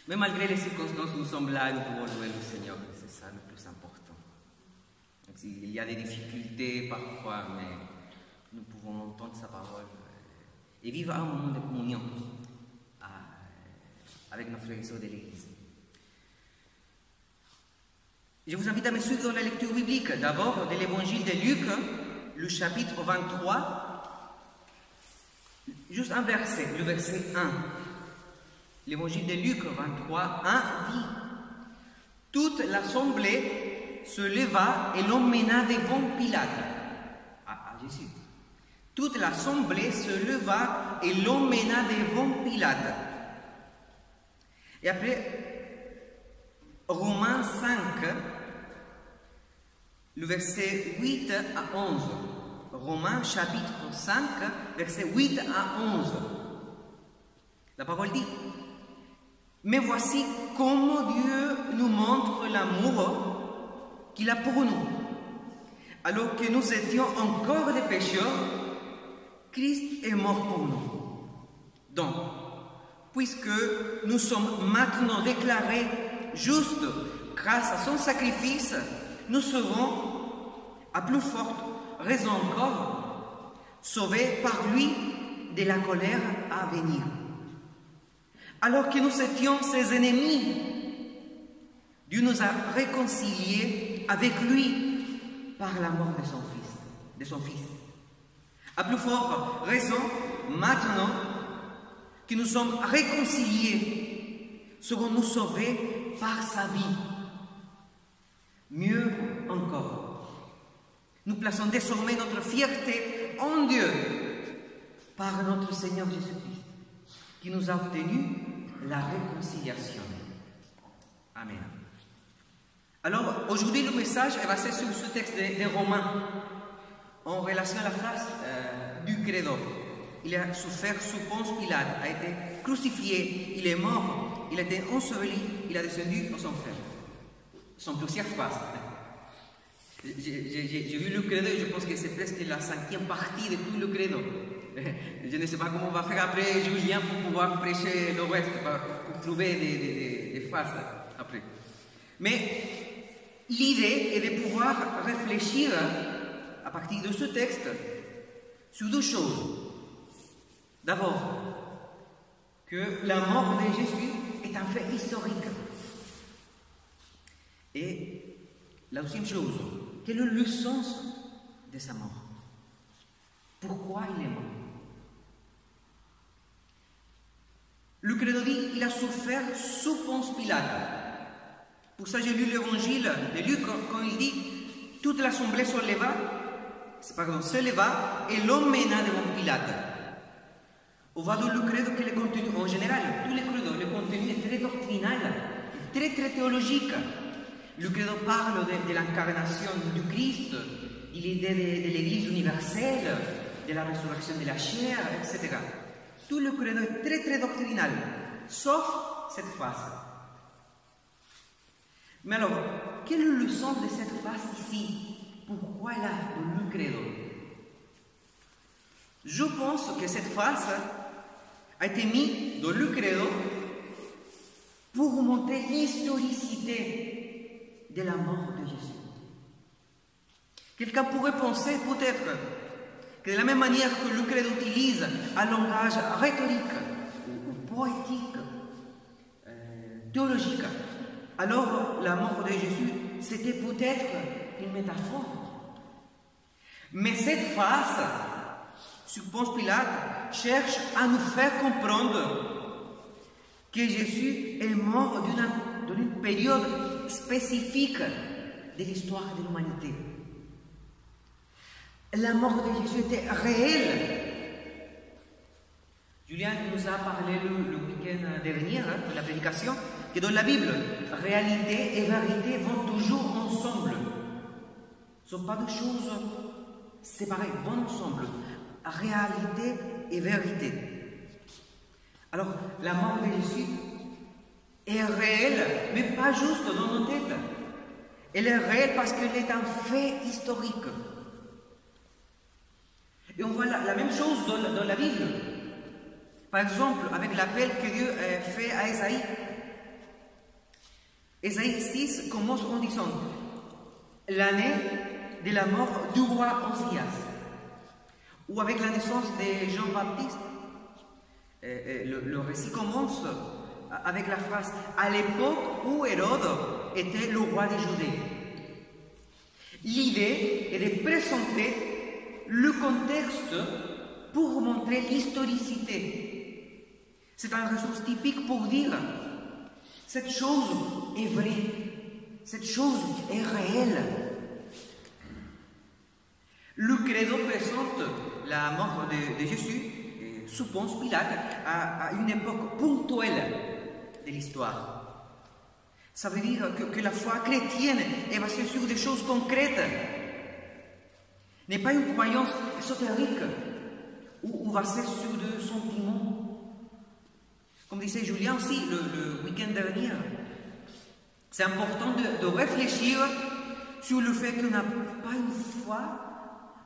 Mais malgré les circonstances, nous sommes là et nous pouvons louer le Seigneur. C'est ça le plus important. Donc, il y a des difficultés parfois, mais nous pouvons entendre sa parole et vivre un moment de communion avec nos frères et sœurs de l'Église. Je vous invite à me suivre dans la lecture biblique. D'abord, de l'Évangile de Luc, le chapitre 23, juste un verset, le verset 1. L'Évangile de Luc 23, 1 dit: toute l'assemblée se leva et l'emmena devant Pilate. À Jésus. Toute l'assemblée se leva et l'emmena devant Pilate. Et après, Romains 5, le verset 8 à 11. Romains chapitre 5, verset 8 à 11. La parole dit: mais voici comment Dieu nous montre l'amour qu'il a pour nous. Alors que nous étions encore des pécheurs, Christ est mort pour nous. Donc, puisque nous sommes maintenant déclarés justes grâce à son sacrifice, nous serons, à plus forte raison encore, sauvés par lui de la colère à venir. Alors que nous étions ses ennemis, Dieu nous a réconciliés avec lui par la mort de son Fils. À plus forte raison, maintenant que nous sommes réconciliés, serons-nous sauvés par sa vie. Mieux encore, nous plaçons désormais notre fierté en Dieu par notre Seigneur Jésus-Christ, qui nous a obtenu la réconciliation. Amen. Alors, aujourd'hui, le message est basé sur ce texte de Romains, en relation à la phrase du credo. Il a souffert sous Ponce Pilate, a été crucifié, il est mort, il a été enseveli, il a descendu aux enfers. Ce sont plusieurs phrases. J'ai vu le credo et je pense que c'est presque la 5e partie de tout le credo. Je ne sais pas comment on va faire après, Julien, pour pouvoir prêcher le reste, pour trouver des phrases après. Mais l'idée est de pouvoir réfléchir à partir de ce texte sur deux choses. D'abord, que la mort de Jésus est un fait historique. Et la deuxième chose, quel est le sens de sa mort? Pourquoi il est mort? Le credo dit qu'il a souffert sous Ponce Pilate. Pour ça, j'ai lu l'évangile de Luc quand il dit toute l'assemblée se leva et l'emmena devant Pilate. On va dans le credo que le contenu, en général, tous les credos, le contenu est très doctrinal, très théologique. Le credo parle de l'incarnation du Christ, de l'idée de l'Église universelle, de la résurrection de la chair, etc. Tout le credo est très doctrinal, sauf cette phrase. Mais alors, quel est le sens de cette phrase ici? Pourquoi elle a dans le credo? Je pense que cette phrase a été mise dans le credo pour montrer l'historicité de la mort de Jésus. Quelqu'un pourrait penser peut-être que de la même manière que le credo utilise un langage rhétorique ou poétique, théologique, alors la mort de Jésus, c'était peut-être une métaphore. Mais cette phrase, sur Ponce Pilate, cherche à nous faire comprendre que Jésus est mort d'une période spécifique de l'histoire de l'humanité. La mort de Jésus était réelle. Julien nous a parlé le week-end dernier de la prédication que dans la Bible, réalité et vérité vont toujours ensemble. Ce ne sont pas deux choses séparées, vont ensemble. Réalité et vérité. Alors, la mort de Jésus est réelle, mais pas juste dans nos têtes. Elle est réelle parce qu'elle est un fait historique. Et on voit la même chose dans la Bible. Par exemple, avec l'appel que Dieu fait à Esaïe, Ésaïe 6 commence en disant l'année de la mort du roi Osias, ou avec la naissance de Jean-Baptiste. Le récit commence avec la phrase « à l'époque où Hérode était le roi de Judée ». L'idée est de présenter le contexte pour montrer l'historicité. C'est une ressource typique pour dire « cette chose est vraie, cette chose est réelle ». Le credo présente la mort de Jésus sous Ponce Pilate à une époque ponctuelle de l'histoire. Ça veut dire que la foi chrétienne est basée sur des choses concrètes. N'est pas une croyance ésotérique ou basée sur des sentiments. Comme disait Julien aussi le week-end dernier, c'est important de réfléchir sur le fait qu'on n'a pas une foi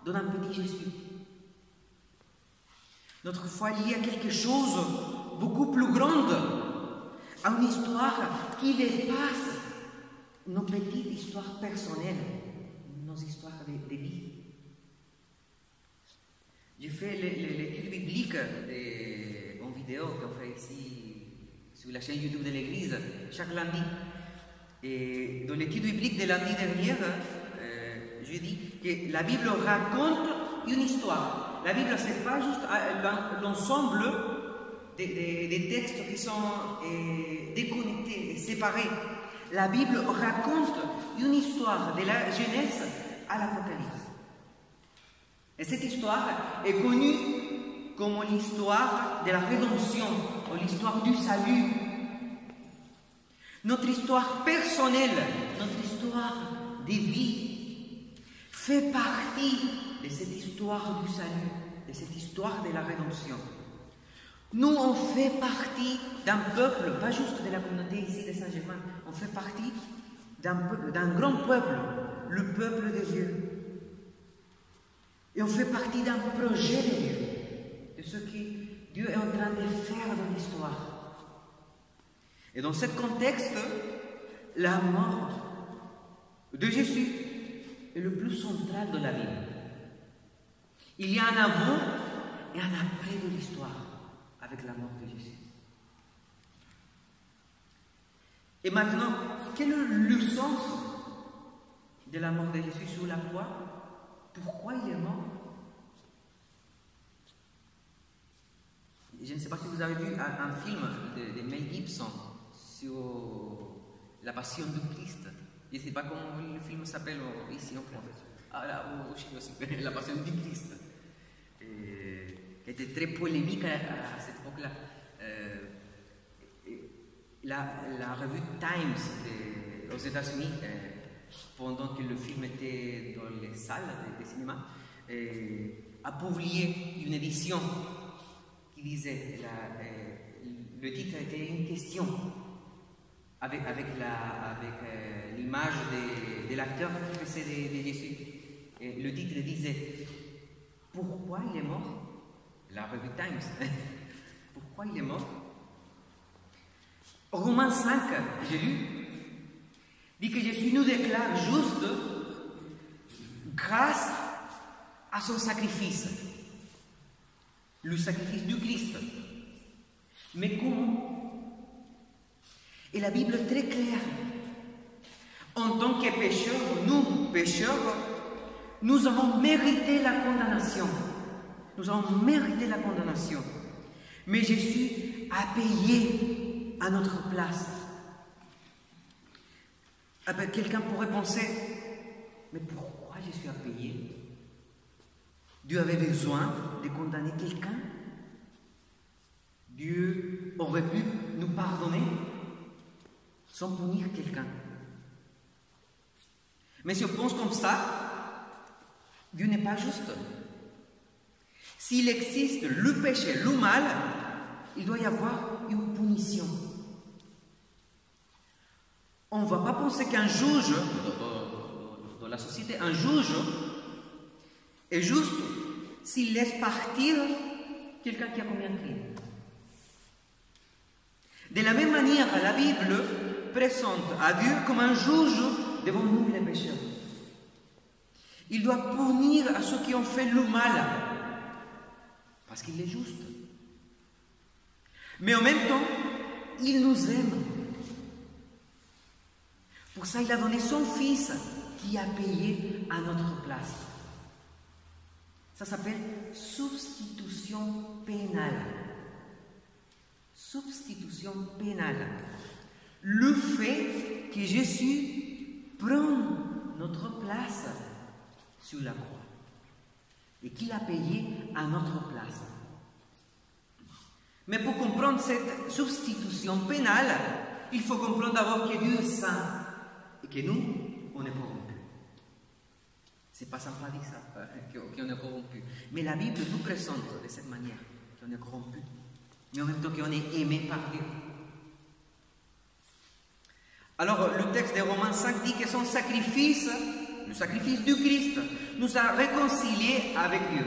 dans un petit Jésus. Notre foi est liée à quelque chose beaucoup plus grand, à une histoire qui dépasse nos petites histoires personnelles, nos histoires de vie. J'ai fait l'étude biblique en vidéo qu'on fait ici sur la chaîne YouTube de l'Église chaque lundi. Et dans l'étude biblique de lundi dernier, je dis que la Bible raconte une histoire. La Bible, ce n'est pas juste l'ensemble des textes qui sont déconnectés et séparés. La Bible raconte une histoire de la Genèse à l'Apocalypse. Et cette histoire est connue comme l'histoire de la rédemption, ou l'histoire du salut. Notre histoire personnelle, notre histoire de vie, fait partie de cette histoire du salut, de cette histoire de la rédemption. Nous, on fait partie d'un peuple, pas juste de la communauté ici de Saint-Germain, on fait partie d'un grand peuple, le peuple de Dieu. Et on fait partie d'un projet de Dieu, de ce que Dieu est en train de faire dans l'histoire. Et dans ce contexte, la mort de Jésus est le plus central de la Bible. Il y a un avant et un après de l'histoire avec la mort de Jésus. Et maintenant, quel est le sens de la mort de Jésus sur la croix? Pourquoi il est mort? Je ne sais pas si vous avez vu un film de Mel Gibson sur la passion du Christ. Je ne sais pas comment le film s'appelle ici en France. La passion du Christ. Qui était très polémique à cette époque-là. La revue Times aux États-Unis, pendant que le film était dans les salles de cinéma, a publié une édition qui disait, le titre était une question, avec l'image de l'acteur qui faisait de Jésus. Et le titre disait « Pourquoi il est mort ?» La revue Times. Pourquoi il est mort? Romains 5, j'ai lu, dit que Jésus nous déclare juste grâce à son sacrifice, le sacrifice du Christ. Mais comment? Et la Bible est très claire. En tant que pécheurs, nous, pécheurs, nous avons mérité la condamnation. Nous avons mérité la condamnation. Mais Jésus a payé à notre place. Quelqu'un pourrait penser, mais pourquoi Jésus a payé? Dieu avait besoin de condamner quelqu'un? Dieu aurait pu nous pardonner sans punir quelqu'un. Mais si on pense comme ça, Dieu n'est pas juste. S'il existe le péché, le mal, il doit y avoir une punition. On ne va pas penser qu'un juge, dans la société, un juge est juste s'il laisse partir quelqu'un qui a commis un crime. De la même manière, la Bible présente à Dieu comme un juge devant nous les pécheurs. Il doit punir à ceux qui ont fait le mal, parce qu'il est juste. Mais en même temps, il nous aime. Pour ça, il a donné son Fils qui a payé à notre place. Ça s'appelle substitution pénale. Substitution pénale. Le fait que Jésus prend notre place sur la croix et qu'il a payé à notre place. Mais pour comprendre cette substitution pénale, il faut comprendre d'abord que Dieu est saint et que nous, on est corrompus. C'est pas sympa de dire ça, qu'on est corrompu. Mais la Bible nous présente de cette manière, qu'on est corrompu, mais en même temps qu'on est aimé par Dieu. Alors, le texte de Romains 5 dit que son sacrifice, le sacrifice du Christ, nous a réconciliés avec Dieu.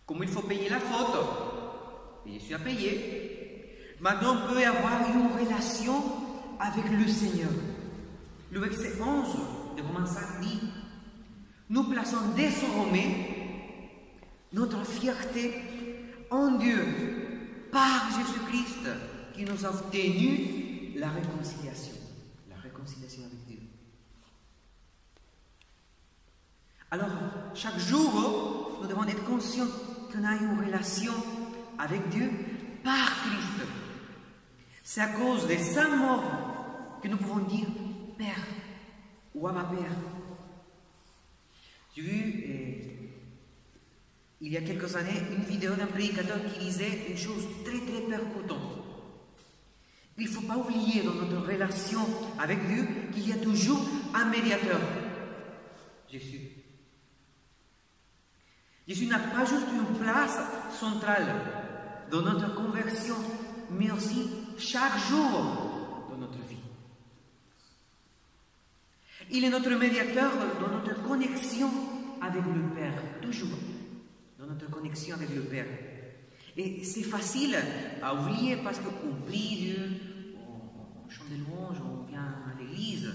Comme il faut payer la faute, et Jésus a payé, maintenant on peut avoir une relation avec le Seigneur. Le verset 11 de Romains 5 dit: nous plaçons désormais notre fierté en Dieu par Jésus-Christ qui nous a obtenu la réconciliation avec Dieu. Alors, chaque jour, nous devons être conscients qu'on a une relation avec Dieu par Christ. C'est à cause de sa mort que nous pouvons dire Père ou Abba Père. J'ai vu il y a quelques années une vidéo d'un prédicateur qui disait une chose très très percutante. Il ne faut pas oublier dans notre relation avec Dieu qu'il y a toujours un médiateur, Jésus. Jésus n'a pas juste une place centrale dans notre conversion, mais aussi chaque jour dans notre vie. Il est notre médiateur dans notre connexion avec le Père, toujours dans notre connexion avec le Père. Et c'est facile à oublier parce qu'on prie Dieu, on chante des louanges, on vient à l'église.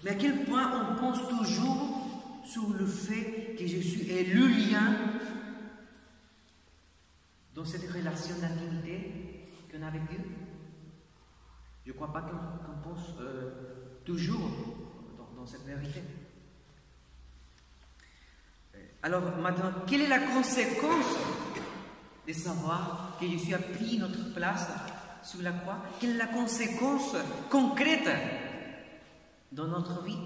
Mais à quel point on pense toujours sur le fait que Jésus est le lien dans cette relation d'intimité qu'on a avec Dieu? Je ne crois pas qu'on pense toujours dans cette vérité. Alors maintenant, quelle est la conséquence de savoir que Jésus a pris notre place sur la croix? Quelle est la conséquence concrète dans notre vie?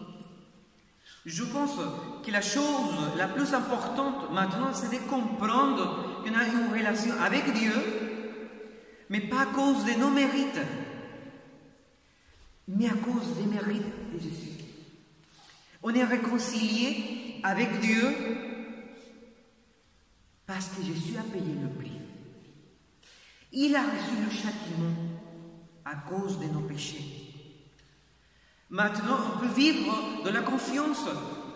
Je pense que la chose la plus importante maintenant, c'est de comprendre qu'on a une relation avec Dieu, mais pas à cause de nos mérites, mais à cause des mérites de Jésus. On est réconcilié avec Dieu parce que Jésus a payé le prix. Il a reçu le châtiment à cause de nos péchés. Maintenant, on peut vivre de la confiance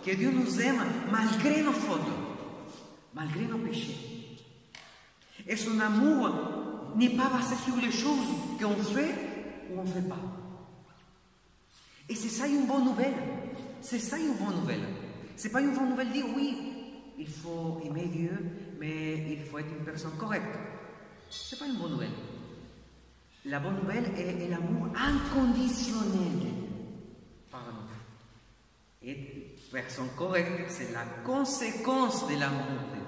que Dieu nous aime malgré nos fautes, malgré nos péchés. Et son amour n'est pas basé sur les choses qu'on fait ou on ne fait pas. Et c'est ça une bonne nouvelle. C'est ça une bonne nouvelle. Ce n'est pas une bonne nouvelle de dire oui, il faut aimer Dieu, mais il faut être une personne correcte. Ce n'est pas une bonne nouvelle. La bonne nouvelle est l'amour inconditionnel par nous. Et personne correcte, c'est la conséquence de l'amour de Dieu.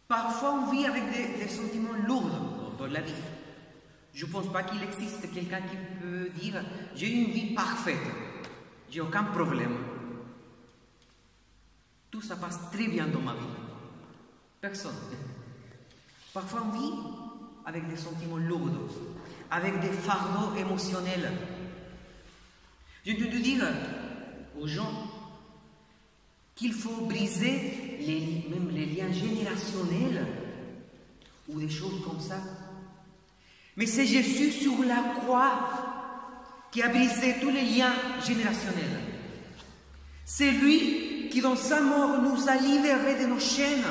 Parfois, on vit avec des sentiments lourds dans la vie. Je ne pense pas qu'il existe quelqu'un qui peut dire « j'ai une vie parfaite, j'ai aucun problème. Tout ça passe très bien dans ma vie. » Personne. Parfois, on vit avec des sentiments lourds, avec des fardeaux émotionnels. Je veux te dire aux gens qu'il faut briser même les liens générationnels ou des choses comme ça. Mais c'est Jésus sur la croix qui a brisé tous les liens générationnels. C'est lui qui, dans sa mort, nous a libérés de nos chaînes,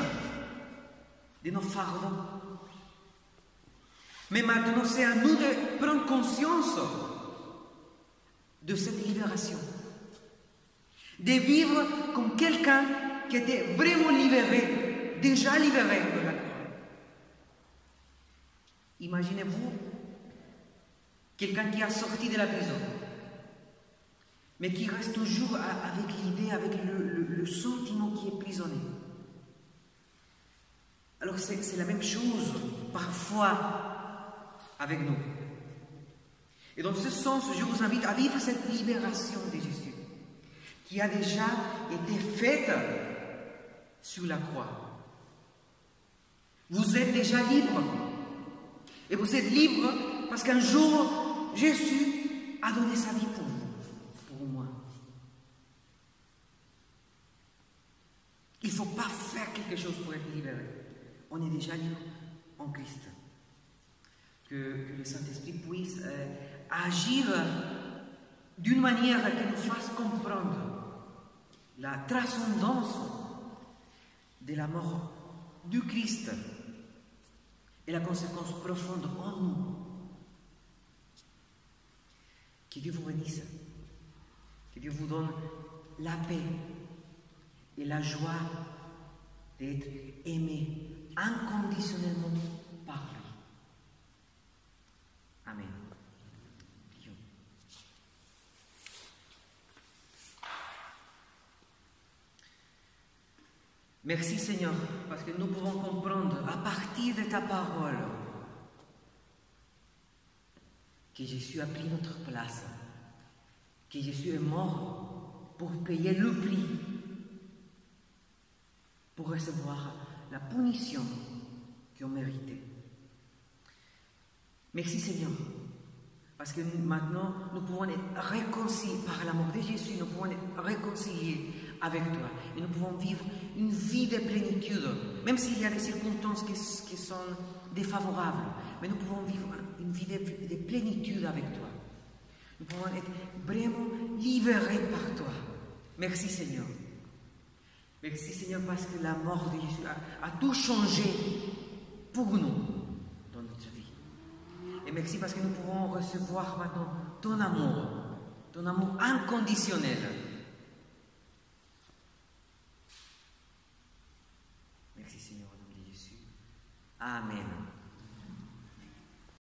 de nos fardeaux. Mais maintenant, c'est à nous de prendre conscience de cette libération. De vivre comme quelqu'un qui était vraiment libéré, déjà libéré de la croix. Imaginez-vous quelqu'un qui a sorti de la prison, mais qui reste toujours avec l'idée, avec le sentiment qui est prisonnier. Alors c'est la même chose parfois avec nous. Et dans ce sens, je vous invite à vivre cette libération de Jésus, qui a déjà été faite sur la croix. Vous êtes déjà libre. Et vous êtes libre parce qu'un jour, Jésus a donné sa vie pour vous, pour moi. Il ne faut pas faire quelque chose pour être libéré. On est déjà libre en Christ. Que le Saint-Esprit puisse agir d'une manière qui nous fasse comprendre la transcendance de la mort du Christ et la conséquence profonde en nous. Que Dieu vous bénisse, que Dieu vous donne la paix et la joie d'être aimé inconditionnellement par lui. Amen. Prions. Merci Seigneur, parce que nous pouvons comprendre à partir de ta parole que Jésus a pris notre place, que Jésus est mort pour payer le prix, pour recevoir la punition qu'on méritait. Merci Seigneur, parce que maintenant nous pouvons être réconciliés par l'amour de Jésus, nous pouvons être réconciliés avec toi et nous pouvons vivre une vie de plénitude, même s'il y a des circonstances qui sont défavorables, mais nous pouvons vivre une vie de plénitude avec toi. Nous pouvons être vraiment libérés par toi. Merci Seigneur. Merci Seigneur parce que la mort de Jésus a tout changé pour nous dans notre vie. Et merci parce que nous pouvons recevoir maintenant ton amour inconditionnel. Merci Seigneur au nom de Jésus. Amen.